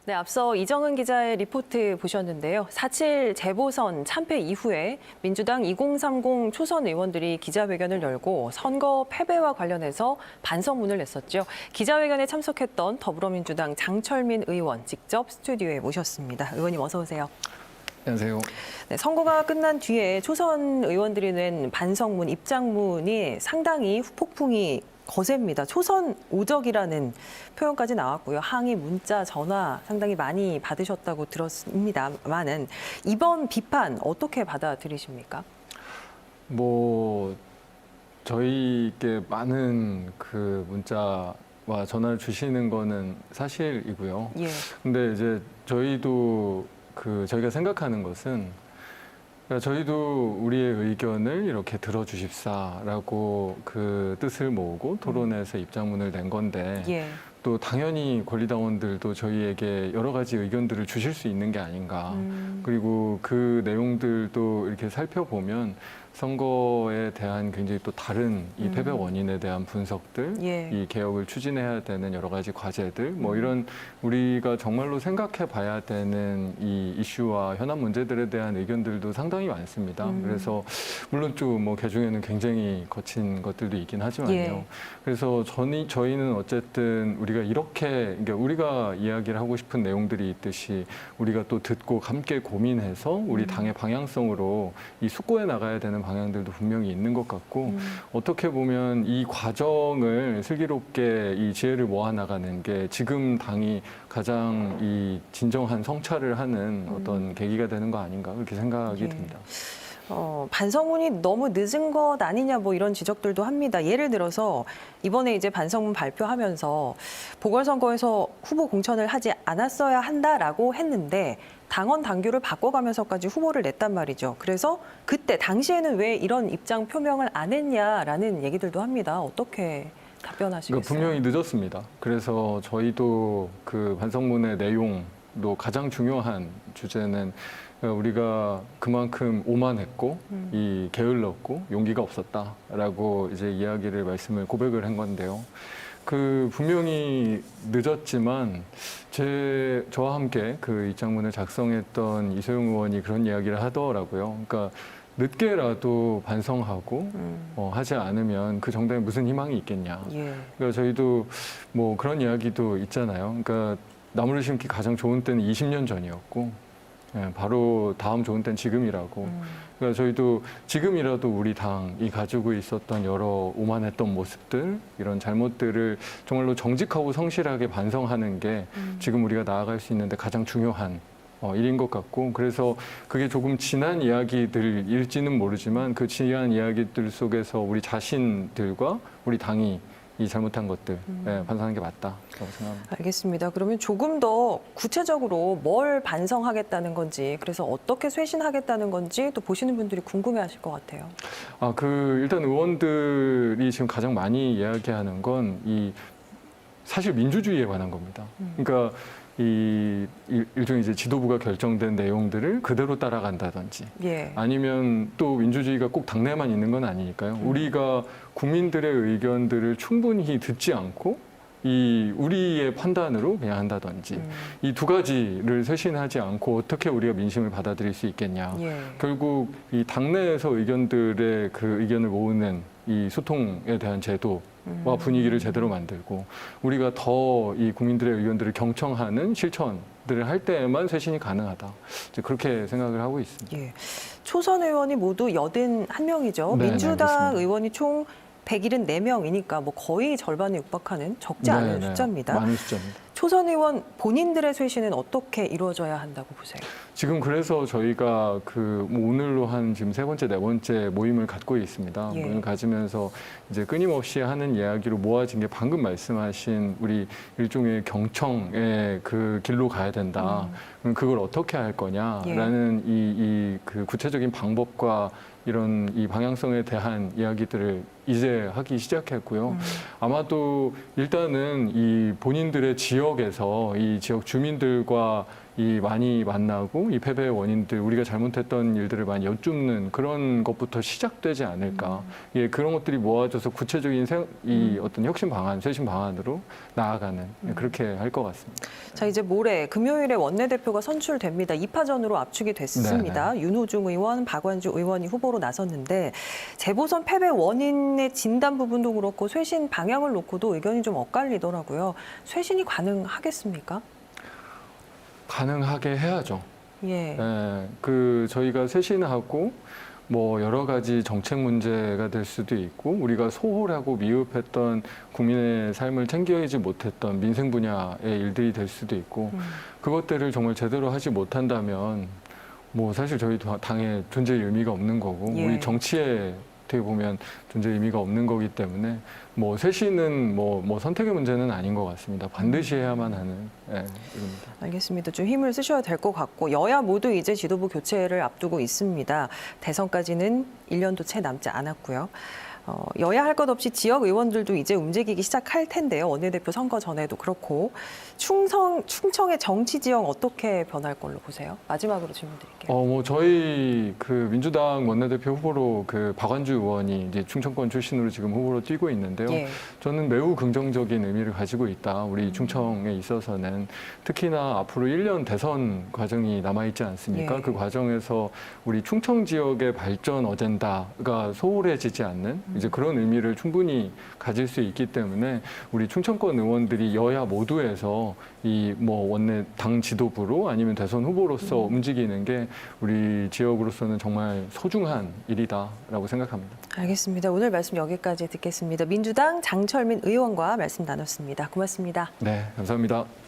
네, 앞서 이정은 기자의 리포트 보셨는데요. 4.7 재보선 참패 이후에 민주당 2030 초선 의원들이 기자회견을 열고 선거 패배와 관련해서 반성문을 냈었죠. 기자회견에 참석했던 더불어민주당 장철민 의원 직접 스튜디오에 모셨습니다. 의원님 어서 오세요. 안녕하세요. 네, 선거가 끝난 뒤에 초선 의원들이 낸 반성문, 입장문이 상당히 후폭풍이 거셉니다. 초선 오적이라는 표현까지 나왔고요. 항의 문자, 전화 상당히 많이 받으셨다고 들었습니다만은 이번 비판 어떻게 받아들이십니까? 저희께 많은 그 문자와 전화를 주시는 거는 사실이고요. 예. 근데 이제 저희도 저희가 생각하는 것은 그러니까 저희도 우리의 의견을 이렇게 들어주십사라고 그 뜻을 모으고 토론해서 입장문을 낸 건데 예. 또 당연히 권리당원들도 저희에게 여러 가지 의견들을 주실 수 있는 게 아닌가. 그리고 그 내용들도 이렇게 살펴보면 선거에 대한 굉장히 또 다른 이 패배 원인에 대한 분석들, 예. 이 개혁을 추진해야 되는 여러 가지 과제들, 이런 우리가 정말로 생각해 봐야 되는 이 이슈와 현안 문제들에 대한 의견들도 상당히 많습니다. 그래서 물론 좀 개중에는 굉장히 거친 것들도 있긴 하지만요. 예. 그래서 저희는 어쨌든 우리가 이렇게 그러니까 우리가 이야기를 하고 싶은 내용들이 있듯이 우리가 또 듣고 함께 고민해서 우리 당의 방향성으로 이 숙고해 나가야 되는 방향들도 분명히 있는 것 같고 어떻게 보면 이 과정을 슬기롭게 이 지혜를 모아 나가는 게 지금 당이 가장 이 진정한 성찰을 하는 어떤 계기가 되는 거 아닌가 그렇게 생각이 예. 듭니다. 반성문이 너무 늦은 것 아니냐 이런 지적들도 합니다. 예를 들어서 이번에 이제 반성문 발표하면서 보궐선거에서 후보 공천을 하지 않았어야 한다라고 했는데 당원 당규를 바꿔가면서까지 후보를 냈단 말이죠. 그래서 그때 당시에는 왜 이런 입장 표명을 안 했냐라는 얘기들도 합니다. 어떻게 답변하시겠어요? 분명히 늦었습니다. 그래서 저희도 그 반성문의 내용도 가장 중요한 주제는 우리가 그만큼 오만했고 이 게을렀고 용기가 없었다라고 이제 이야기를 고백을 한 건데요. 분명히 늦었지만 저와 함께 그 입장문을 작성했던 이소영 의원이 그런 이야기를 하더라고요. 그러니까 늦게라도 반성하고 하지 않으면 그 정당에 무슨 희망이 있겠냐. 예. 그러니까 저희도 그런 이야기도 있잖아요. 그러니까 나무를 심기 가장 좋은 때는 20년 전이었고 바로 다음 좋은 때는 지금이라고. 그러니까 저희도 지금이라도 우리 당이 가지고 있었던 여러 오만했던 모습들, 이런 잘못들을 정말로 정직하고 성실하게 반성하는 게 지금 우리가 나아갈 수 있는데 가장 중요한 일인 것 같고, 그래서 그게 조금 지난 이야기들일지는 모르지만 그 지난 이야기들 속에서 우리 자신들과 우리 당이 이 잘못한 것들 반성하는 게 맞다고 생각합니다. 알겠습니다. 그러면 조금 더 구체적으로 뭘 반성하겠다는 건지, 그래서 어떻게 쇄신하겠다는 건지 또 보시는 분들이 궁금해하실 것 같아요. 일단 의원들이 지금 가장 많이 이야기하는 건 사실 민주주의에 관한 겁니다. 그러니까 일종의 이제 지도부가 결정된 내용들을 그대로 따라간다든지 예. 아니면 또 민주주의가 꼭 당내만 있는 건 아니니까요. 우리가 국민들의 의견들을 충분히 듣지 않고 우리의 판단으로 그냥 한다든지 이 두 가지를 쇄신하지 않고 어떻게 우리가 민심을 받아들일 수 있겠냐. 예. 결국 이 당내에서 의견들의 그 의견을 모으는 이 소통에 대한 제도와 분위기를 제대로 만들고 우리가 더 이 국민들의 의견들을 경청하는 실천들을 할 때에만 쇄신이 가능하다. 이제 그렇게 생각을 하고 있습니다. 예. 초선 의원이 모두 81명이죠. 네, 민주당 그렇습니다. 의원이 총 174명이니까 거의 절반에 육박하는 적지 않은 숫자입니다. 많은 숫자입니다. 초선 의원 본인들의 쇄신은 어떻게 이루어져야 한다고 보세요? 지금 그래서 저희가 오늘로 한 지금 세 번째, 네 번째 모임을 갖고 있습니다. 예. 모임을 가지면서 이제 끊임없이 하는 이야기로 모아진 게 방금 말씀하신 우리 일종의 경청의 그 길로 가야 된다. 그럼 그걸 어떻게 할 거냐라는 그 구체적인 방법과 이런 이 방향성에 대한 이야기들을 이제 하기 시작했고요. 아마도 일단은 이 본인들의 지역 지역에서 이 지역 주민들과 이 많이 만나고 이 패배의 원인들, 우리가 잘못했던 일들을 많이 여쭙는 그런 것부터 시작되지 않을까. 예, 그런 것들이 모아져서 구체적인 이 어떤 혁신 방안, 쇄신 방안으로 나아가는 그렇게 할 것 같습니다. 자, 이제 모레 금요일에 원내대표가 선출됩니다. 2파전으로 압축이 됐습니다. 윤호중 의원, 박완주 의원이 후보로 나섰는데 재보선 패배 원인의 진단 부분도 그렇고 쇄신 방향을 놓고도 의견이 좀 엇갈리더라고요. 쇄신이 가능하겠습니까? 가능하게 해야죠. 예. 저희가 쇄신하고 뭐 여러 가지 정책 문제가 될 수도 있고 우리가 소홀하고 미흡했던 국민의 삶을 챙기지 못했던 민생 분야의 일들이 될 수도 있고 그것들을 정말 제대로 하지 못한다면 뭐 사실 저희 당에 존재의 의미가 없는 거고 예. 우리 정치에 어떻게 보면 존재의 의미가 없는 거기 때문에 뭐 쇄신은 뭐 선택의 문제는 아닌 것 같습니다. 반드시 해야만 하는 일입니다. 알겠습니다. 좀 힘을 쓰셔야 될 것 같고 여야 모두 이제 지도부 교체를 앞두고 있습니다. 대선까지는 1년도 채 남지 않았고요. 여야 할 것 없이 지역 의원들도 이제 움직이기 시작할 텐데요. 원내대표 선거 전에도 그렇고 충청의 정치 지형 어떻게 변할 걸로 보세요? 마지막으로 질문 드릴게요. 저희 그 민주당 원내대표 후보로 그 박완주 의원이 이제 충청권 출신으로 지금 후보로 뛰고 있는데요. 예. 저는 매우 긍정적인 의미를 가지고 있다. 우리 충청에 있어서는 특히나 앞으로 1년 대선 과정이 남아있지 않습니까? 예. 그 과정에서 우리 충청 지역의 발전 어젠다가 소홀해지지 않는 이제 그런 의미를 충분히 가질 수 있기 때문에 우리 충청권 의원들이 여야 모두에서 이 뭐 원내 당 지도부로 아니면 대선 후보로서 움직이는 게 우리 지역으로서는 정말 소중한 일이다라고 생각합니다. 알겠습니다. 오늘 말씀 여기까지 듣겠습니다. 민주당 장철민 의원과 말씀 나눴습니다. 고맙습니다. 네, 감사합니다.